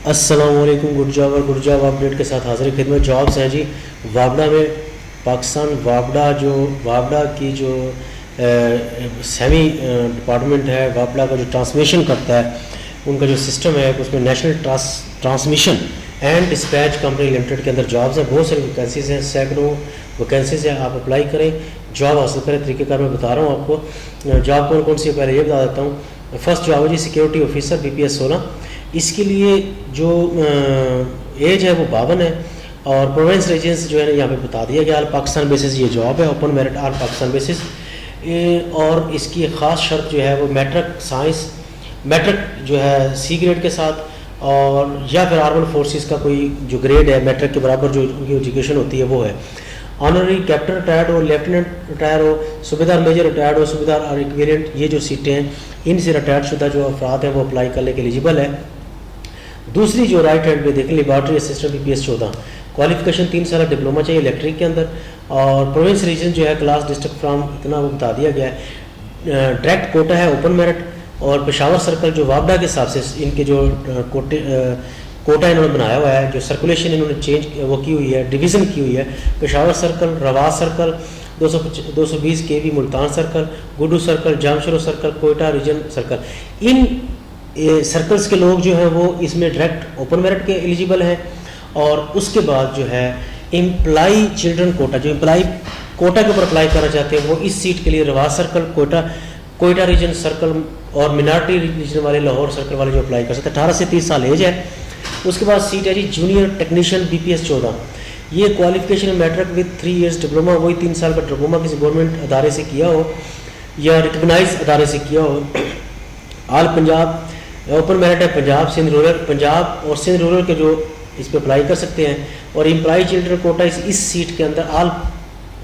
अस्सलामुअलैकुम। Good job और good job update के साथ हाजिर खिदमत। जॉब्स हैं जी वापडा में। पाकिस्तान वापडा की जो सेमी डिपार्टमेंट है वापडा का जो ट्रांसमिशन करता है, उनका जो सिस्टम है उसमें national transmission and dispatch company limited के अंदर जॉब्स हैं। बहुत सारी वैकेंसीज हैं, सैकड़ों वैकेंसीज हैं। आप अप्लाई करें, जॉब हासिल करें। तरीक़ेकार मैं बता रहा हूँ आपको। जॉब कौन कौन सी है पहले ये बता देता हूँ। फर्स्ट जॉब है जी सिक्योरिटी ऑफिसर BPS 16। इसके लिए जो एज है वो 52 है और प्रोविंस रीजन्स जो है ना यहाँ पे बता दिया गया। ऑल पाकिस्तान बेसिस ये जॉब है, open merit all Pakistan basis. और इसकी ख़ास शर्त जो है वो मैट्रिक जो है C ग्रेड के साथ, और या फिर आर्मड फोर्सेस का कोई जो ग्रेड है मैट्रिक के बराबर जो उनकी एजुकेशन होती है वो है। ऑनररी कैप्टन रिटायर्ड हो, लेफ्टिनेंट रिटायर हो, सूबेदार मेजर रिटायर्ड हो, सूबेदार और इक्विवेलेंट, ये जो सीटें हैं इनसे रिटायर्ड शुदा जो अफराद हैं वो अप्लाई करने के एलिजिबल है। दूसरी जो राइट हैंड पे देखें, लेबॉर्ट्री असिस्टेंट BPS 14। क्वालिफिकेशन 3 साल डिप्लोमा चाहिए इलेक्ट्रिक के अंदर। और प्रोविंस रीजन जो है क्लास डिस्ट्रिक्ट फ्राम इतना वो बता दिया गया है। डायरेक्ट कोटा है, ओपन मेरिट। और पेशावर सर्कल जो वापडा के हिसाब से इनके जो कोटा इन्होंने बनाया हुआ है, जो सर्कुलेशन इन्होंने चेंज वो की हुई है, डिवीज़न की हुई है। पेशावर सर्कल, रवास circle, 220 KB Multan circle, Guddu circle, Jamshoro circle, Quetta region circle. इन सर्कल्स के लोग जो हैं वो इसमें डायरेक्ट ओपन मेरिट के एलिजिबल हैं। और उसके बाद जो है एम्प्लाई चिल्ड्रन कोटा, जो एम्प्लाई कोटा के ऊपर अप्लाई करना चाहते हैं वो इस सीट के लिए रवास सर्कल, कोयटा रीजन सर्कल और मिनार्टी रीजन वाले, लाहौर सर्कल वाले जो अप्लाई कर सकते हैं। 18 से 30 साल एज है। उसके बाद सीट है जी जूनियर टेक्नीशियन BPS 14। ये qualification matric with 3 years diploma, वही 3 साल का डिप्लोमा किसी गवर्नमेंट अदारे से किया हो या रिकगनाइज अदारे से किया हो। ऑल पंजाब ओपन मेरिट है, पंजाब सिंध रूरल, पंजाब और सिंध रूरल के जो इस पर अप्लाई कर सकते हैं। और एम्प्लॉय चिल्ड्रन कोटा इस सीट के अंदर ऑल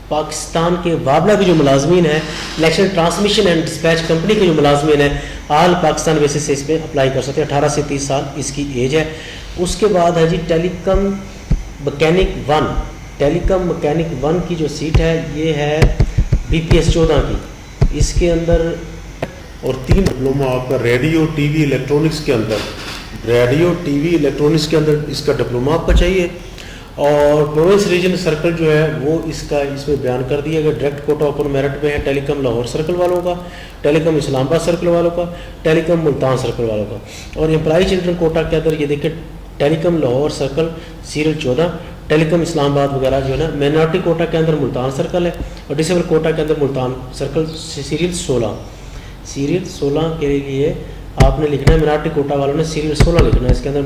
पाकिस्तान के वापडा की जो मुलाजमीन है, election transmission and dispatch company के जो मुलाजमीन है, ऑल पाकिस्तान बेसिस से इस पर अप्लाई कर सकते हैं। 18 से 30 साल इसकी एज है। उसके बाद है जी टेलीकॉम मैकेनिक 1। टेलीकॉम मैकेनिक 1 की जो सीट है ये है BPS 14 की। इसके अंदर और 3 डिप्लोमा आपका रेडियो टीवी इलेक्ट्रॉनिक्स के अंदर, इसका डिप्लोमा आपका चाहिए। और प्रोविंस रीजन सर्कल जो है वो इसका इसमें बयान कर दिया गया। डायरेक्ट कोटा ओपन मेरिट में है टेलीकॉम लाहौर सर्कल वालों का, टेलीकॉम इस्लामाबाद सर्कल वालों का, टेलीकॉम मुल्तान सर्कल वालों का। और एम्प्लॉय चिल्ड्रन कोटा के अंदर ये देखिए telecom Lahore circle serial 14, telecom Islamabad वगैरह जो है ना। माइनॉरिटी कोटा के अंदर मुल्तान सर्कल है और डिसेबल कोटा के अंदर मुल्तान सर्कल सीरियल 16। सीरियल 16 के लिए आपने लिखना है, मिनार्टी कोटा वालों ने सीरियल 16 लिखना है। इसके अंदर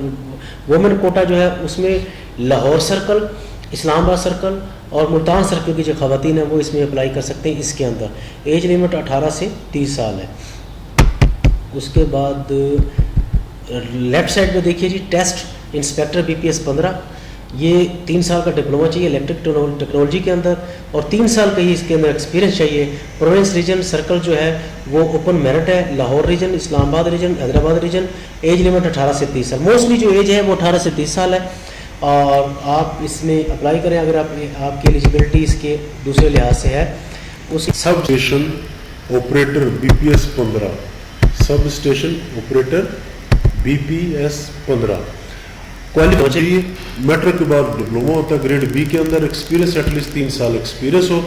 वुमेन कोटा जो है उसमें लाहौर सर्कल, इस्लामाबाद सर्कल और मुल्तान सर्कल की जो खवातीन है वो इसमें अप्लाई कर सकते हैं। इसके अंदर एज लिमिट 18 से 30 साल है। उसके बाद लेफ्ट साइड में देखिए जी टेस्ट इंस्पेक्टर BPS 15। ये 3 साल का डिप्लोमा चाहिए इलेक्ट्रिक टेक्नोलॉजी के अंदर और 3 साल का ही इसके अंदर एक्सपीरियंस चाहिए। प्रोविंस रीजन सर्कल जो है वो ओपन मेरिट है, Lahore region, Islamabad region, Hyderabad region. Age limit 18 से 30 साल। मोस्टली जो एज है वो 18 से 30 साल है और आप इसमें अप्लाई करें अगर आपकी एलिजिबिलिटी इसके दूसरे लिहाज से है। उस sub station operator BPS 15, sub station operator BPS 15 qualify चाहिए। मैट्रिक के बाद डिप्लोमा होता है ग्रेड B के अंदर। एक्सपीरियंस एटलीस्ट 3 साल एक्सपीरियंस हो।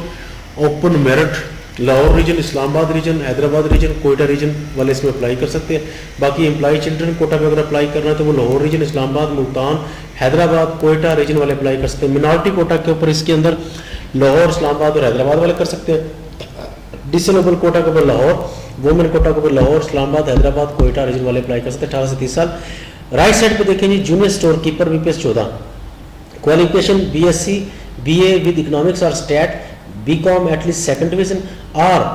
Open merit Lahore region, Islamabad region, Hyderabad region, Quetta region वाले इसमें अप्लाई कर सकते हैं। बाकी एम्प्लॉय चिल्ड्रन कोटा पे अगर अप्लाई करना है तो वो लाहौर रीजन, इस्लामाबाद, मुल्तान, हैदराबाद, कोयटा रीजन वाले अप्लाई कर सकते हैं। मिनॉरिटी कोटा के ऊपर इसके अंदर लाहौर, इस्लामाबाद और हैदराबाद वाले कर सकते हैं। डिसेबल कोटा के ऊपर लाहौर, वुमेन कोटा के ऊपर लाहौर, इस्लामाबाद, हैदराबाद, कोयटा रीजन वाले अप्लाई कर सकते हैं। 18 से 30 साल। राइट साइड पे देखें जी junior store keeper BPS 14। Qualification BSc BA with economics और stat, BCom at least 2nd division और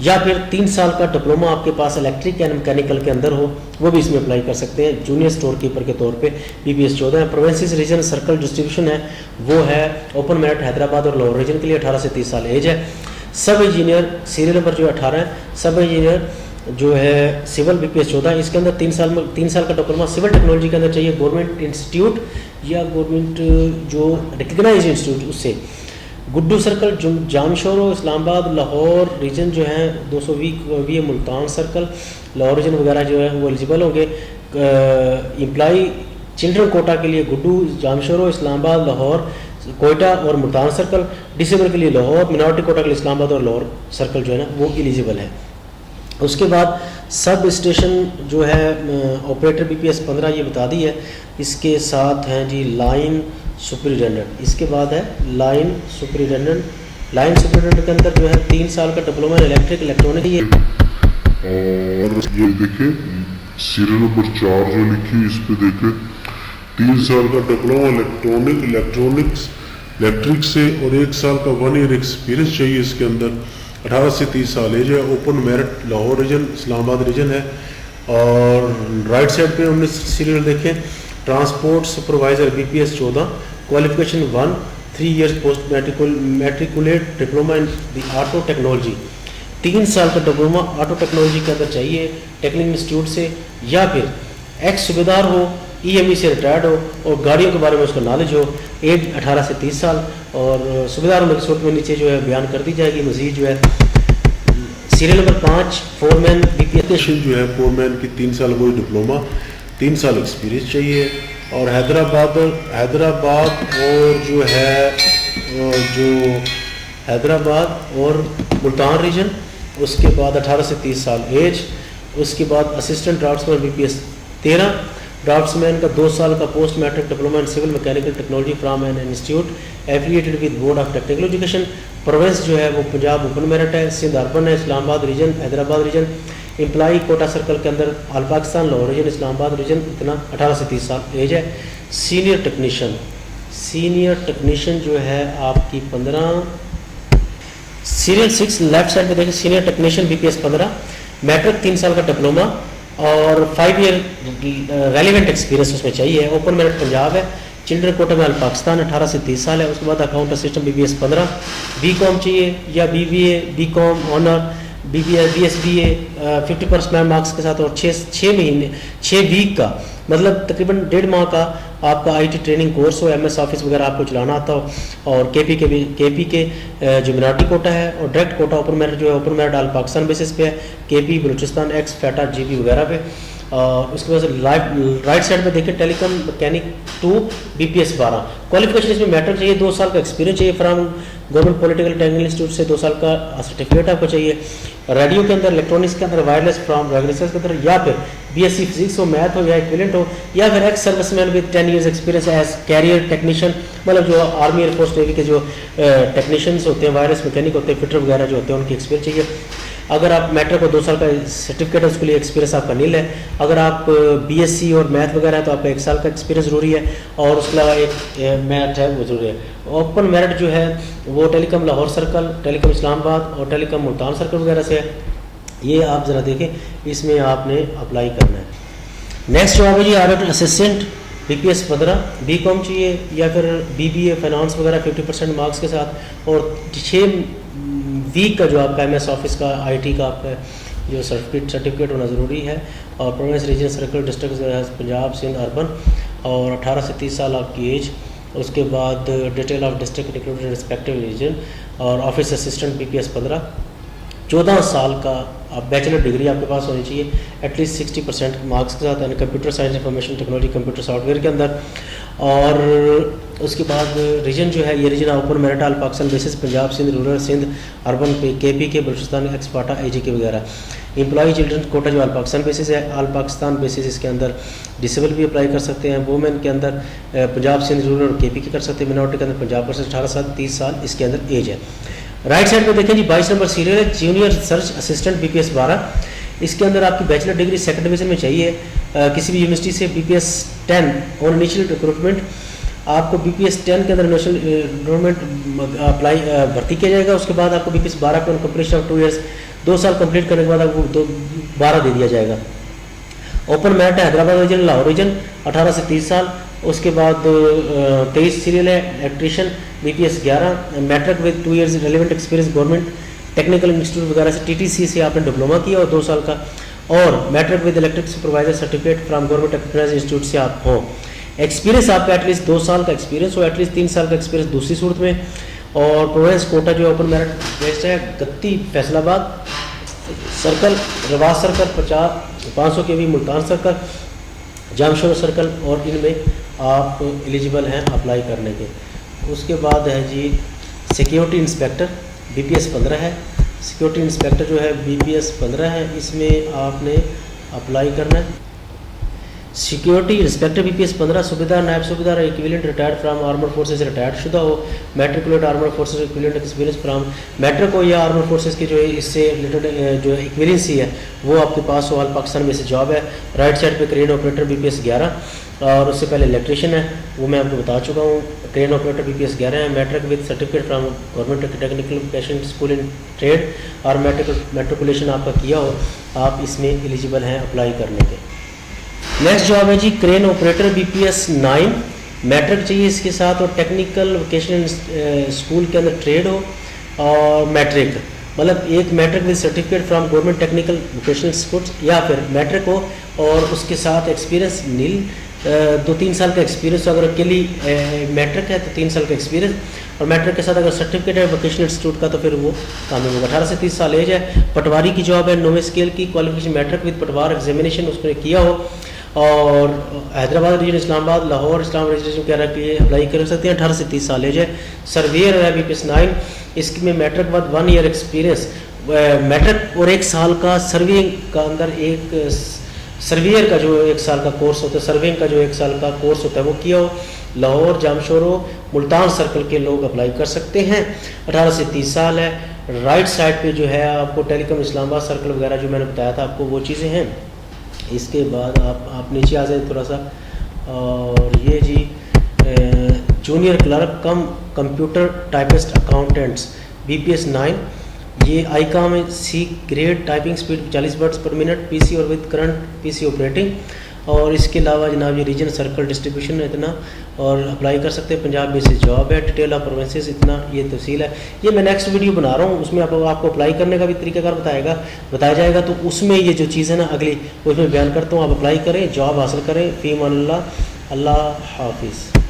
या फिर 3 साल का डिप्लोमा आपके पास इलेक्ट्रिक एंड मैकेनिकल के अंदर हो, वो भी इसमें अप्लाई कर सकते हैं। जूनियर स्टोर कीपर के तौर पे BPS 14 है। प्रोविंसेस रीजन सर्कल डिस्ट्रीब्यूशन है वो है ओपन मेरिट हैदराबाद और लाहौर रीजन के लिए। 18 से 30 साल एज है। सब इंजीनियर सीरियल नंबर जो 18 है। सब इंजीनियर जो है सिविल BPS 14, इसके अंदर 3 साल का डिप्लोमा सिविल टेक्नोलॉजी के अंदर चाहिए। गवर्नमेंट इंस्टीट्यूट या गवर्नमेंट जो रिकग्नाइज इंस्टीट्यूट उससे। गुड्डू सर्कल जामशोरो, इस्लामाबाद, लाहौर रीजन जो है 220 मुल्तान सर्कल, लाहौर रीजन वगैरह जो है वो एलिजिबल होंगे। एम्प्लॉई चिल्ड्रन कोटा के लिए गुड्डू, जामशोरो, इस्लामाबाद, लाहौर, कोयटा और मुल्तान सर्कल। डिसेबल के लिए लाहौर, मिनॉरिटी कोटा के लिए इस्लामाबाद और लाहौर सर्कल जो है ना वो एलिजिबल है। उसके बाद सब स्टेशन जो है ऑपरेटर BPS 15 ये बता दी है। इसके साथ हैं जी लाइन सुपरिटेंडेंट, इसके बाद है लाइन सुपरिटेंडेंट। लाइन सुपरिटेंडेंट के अंदर जो है 3 साल का डिप्लोमा इलेक्ट्रिक इलेक्ट्रॉनिक ये और ये देखे सीरियल नंबर 4 जो लिखी इस पे देखे 3 साल का डिप्लोमा इलेक्ट्रॉनिक्स इलेक्ट्रिक से और 1 साल का 1 ईयर एक्सपीरियंस चाहिए इसके अंदर। 18 से 30 साल एज है। Open merit Lahore region, Islamabad region है। और राइट साइड पे हमने सीरियल देखें transport supervisor BPS 14, qualification 1, 3 years post matriculate diploma in the auto technology. 3 साल का डिप्लोमा ऑटो टेक्नोलॉजी के अंदर चाहिए टेक्निकल इंस्टीट्यूट से, या फिर एक्स सूबेदार हो, EME से रिटायर्ड हो और गाड़ियों के बारे में उसका नॉलेज हो। एज 18 से 30 साल और सूबेदार होने की सूरत में नीचे जो है बयान कर दी जाएगी। मजीद जो है सीरियल नंबर 5 फोरमैन BPS जो है फोरमैन की 3 साल कोई डिप्लोमा, 3 साल एक्सपीरियंस चाहिए। और हैदराबाद और जो है जो हैदराबाद और मुल्तान रीजन, उसके बाद 18 से 30 साल एज। उसके बाद असिस्टेंट ड्राफ्ट्समैन BPS 13, ड्राफ्ट्समैन का 2 साल का post matric diploma in civil mechanical technology from an institute affiliated with board of technical education. Province जो है वो पंजाब ओपन मेरिट है, सिंध अर्बन है, Islamabad region, Hyderabad region. Employee quota circle के अंदर all Pakistan, Lahore region, Islamabad region, इतना 18 से 30 साल एज है। सीनियर टेक्नीशियन जो है आपकी 15, सीरियल 6 लेफ्ट साइड में देखिए सीनियर टेक्नीशियन BPS 15, मैट्रिक 3 साल का डिप्लोमा और 5 ईयर रेलिवेंट एक्सपीरियंस उसमें चाहिए। ओपन मेरिट पंजाब है। चिल्ड्रन कोटा में पाकिस्तान 18 से 30 साल है। उसके बाद अकाउंट असिस्टेंट BPS 15, BCom चाहिए या BBA, BCom honour, BSBA 50% marks के साथ और 6 वीक का मतलब तकरीबन 1.5 माह का आपका IT ट्रेनिंग कोर्स हो, MS ऑफिस वगैरह आपको चलाना आता हो। और KP के जो मिनॉरिटी कोटा है और डायरेक्ट कोटा ओपन मेरिट जो है open merit all Pakistan basis पे है, KP बलूचिस्तान एक्स फेटा GB वगैरह पे। और उसके बाद से राइट साइड में देखिए टेलीकॉम मैकेनिक 2 BPS 12, क्वालिफिकेशन इसमें मैट्रिक चाहिए, 2 साल का एक्सपीरियंस चाहिए from government political technical institute से, 2 साल का सर्टिफिकेट आपको चाहिए। रेडियो के अंदर, इलेक्ट्रॉनिक्स के अंदर, वायरलेस फ्राम रेगुलेटर्स के अंदर, या फिर BSc फिजिक्स हो, मैथ हो या इक्विवेलेंट हो, या फिर ex serviceman with 10 years experience as career technician, मतलब जो आर्मी एयरफोर्स नेवी के जो टेक्नीशियंस होते हैं, वायरलेस मैकेनिक होते हैं, फिटर वगैरह जो होते हैं, उनकी एक्सपीरियंस चाहिए। अगर आप मैट्रिक को 2 साल का सर्टिफिकेट है उसके लिए एक्सपीरियंस आपका नील है। अगर आप BSc और मैथ वगैरह है तो आपका 1 साल का एक्सपीरियंस ज़रूरी है और उसके अलावा एक मैथ है वो ज़रूरी है। ओपन मेरिट जो है वो telecom Lahore circle, telecom Islamabad और टेलीकॉम मुल्तान सर्कल वगैरह से है। ये आप ज़रा देखें, इसमें आपने अप्लाई करना है। नेक्स्ट जो है जी ऑडिटर असिस्टेंट BPS 15, BCom चाहिए या फिर BBA फाइनेंस वगैरह 50% मार्क्स के साथ और 6 वीक का जो आपका MS ऑफिस का IT का आपका जो सर्टिफिकेट होना ज़रूरी है। और province region circle district Punjab Sindh urban और 18 से 30 साल आपकी एज। उसके बाद detail of district included respective region और ऑफिस असिस्टेंट BPS 15, 14 साल का आप बैचलर डिग्री आपके पास होनी चाहिए एटलीस्ट 60% मार्क्स के साथ, यानी computer science information technology computer software के अंदर। और उसके बाद रीजन जो है ये region open merit all Pakistan basis Punjab Sindh rural Sindh urban पे KP के बलूचिस्तान एक्सपाटा AG वगैरह। एम्प्लॉई चिल्ड्रन कोटा जो ऑल पाकिस्तान बेसिस है, ऑल पाकिस्तान बेसिस इसके अंदर डिसेबल भी अप्लाई कर सकते हैं। वुमेन के अंदर पंजाब सिंध रूरल और KP के कर सकते हैं। मिनॉरिटी के अंदर पंजाब पर से 18 से 30 साल इसके अंदर एज है। राइट साइड पे देखें जी 22 नंबर सीरियल है जूनियर रिसर्च असिस्टेंट BPS 12, इसके अंदर आपकी बैचलर डिग्री सेकंड डिवीजन में चाहिए किसी भी यूनिवर्सिटी से। BPS 10 ऑन इनिशियल रिक्रूटमेंट आपको BPS 10 के अंदर नेशनल रिक्रूटमेंट अप्लाई भर्ती किया जाएगा। उसके बाद आपको BPS 12 पे ऑन कंप्लीशन ऑफ 2 इयर्स 2 साल कंप्लीट करने के बाद आपको 12 दे दिया जाएगा। ओपन मेरिट है हैदराबाद रीजन लाहौर रीजन 18 से 30 साल। उसके बाद 23 सीरियल है electrician BPS 11, matric with 2 years relevant experience government technical institute वगैरह से TTC से आपने डिप्लोमा किया और 2 साल का, और matric with electric supervisor certificate from government technical institute से आप हो। एक्सपीरियंस आपका एटलीस्ट 2 साल का एक्सपीरियंस हो, एटलीस्ट 3 साल का एक्सपीरियंस दूसरी सूरत में। और प्रोविंस कोटा जो ओपन मेरिट बेस्ड है गत्ती फैसलाबाद सर्कल, रवास circle 500 KV Multan circle, Jamshoro circle, और इनमें आप एलिजिबल हैं अप्लाई करने के। उसके बाद है जी सिक्योरिटी इंस्पेक्टर, BPS 15 है। सिक्योरिटी इंस्पेक्टर जो है BPS 15 है, इसमें आपने अप्लाई करना है। सिक्योरिटी इंस्पेक्टर BPS 15 सूबेदार, नायब सूबेदार, equivalent retired from armed forces, retired शुदा हो, matriculate armed forces, equivalent experience from matric हो या आर्मर फोर्सेज की जो है इससे रिलेटेड जो इक्विवेलेंसी है वो आपके पास हो। ऑल पाकिस्तान में से जॉब है। राइट साइड पे क्रेन ऑपरेटर BPS 11, और उससे पहले इलेक्ट्रिशियन है, वो मैं आपको बता चुका हूँ। क्रेन ऑपरेटर BPS 11 है। Matric with certificate from government technical education school in trade, और मेट्रिकुलेशन आपका किया हो, आप इसमें एलिजिबल हैं अप्लाई करने के। नेक्स्ट जॉब है जी क्रेन ऑपरेटर BPS 9, मैट्रिक चाहिए इसके साथ, और टेक्निकल वोकेशनल स्कूल के अंदर ट्रेड हो, और मैट्रिक मतलब एक matric with certificate from government technical vocational school, या फिर मैट्रिक हो और उसके साथ एक्सपीरियंस नील 2-3 साल का एक्सपीरियंस। अगर अकेली मैट्रिक है तो 3 साल का एक्सपीरियंस, और मैट्रिक के साथ अगर सर्टिफिकेट है वोकेशनल इंस्टीट्यूट का तो फिर वो कामिल होगा। 18 से 30 साल एज है। पटवारी की जॉब है, 9वें स्केल की क्वालिफिकेशन, मैट्रिक विद पटवार एग्जामिनेशन उसने किया हो, और हैदराबाद रीजन, इस्लामाबाद, लाहौर इस्लाम रजिस्ट्रेशन कह रहा है कि अप्लाई कर सकते हैं। 18 से 30 साल एज है। सर्वेयर है BPS 9, इसमें मैट्रिक बाद 1 ईयर एक्सपीरियंस, मैट्रिक और 1 साल का सर्वेइंग का अंदर एक सर्वेयर का जो 1 साल का कोर्स होता है, सर्वेइंग का जो 1 साल का कोर्स होता है वो किया हो। लाहौर, जामशोरो, मुल्तान सर्कल के लोग अप्लाई कर सकते हैं। 18 से 30 साल है। राइट साइड पे जो है आपको टेलीकॉम इस्लामाबाद सर्कल वगैरह जो मैंने बताया था आपको वो चीज़ें हैं। इसके बाद आप नीचे आ जाए थोड़ा सा, और ये जी junior clerk cum computer typist accountants BPS 9, ये आईकॉम में C grade, typing speed 40 words per minute, PC और विद करंट PC ऑपरेटिंग। और इसके अलावा जनाब ये रीजन सर्कल डिस्ट्रीब्यूशन है इतना, और अप्लाई कर सकते हैं। पंजाब बेसिस जॉब है। डिटेल ऑफ प्रोविंसेस इतना ये तफसील है। ये मैं नेक्स्ट वीडियो बना रहा हूँ, उसमें आपको अप्लाई करने का भी तरीकाकार बताया जाएगा, तो उसमें ये जो चीज़ है ना अगली उसमें बयान करता हूँ। आप अप्लाई करें, जॉब हासिल करें। फ़ी अमान अल्लाह, अल्लाह हाफिज़।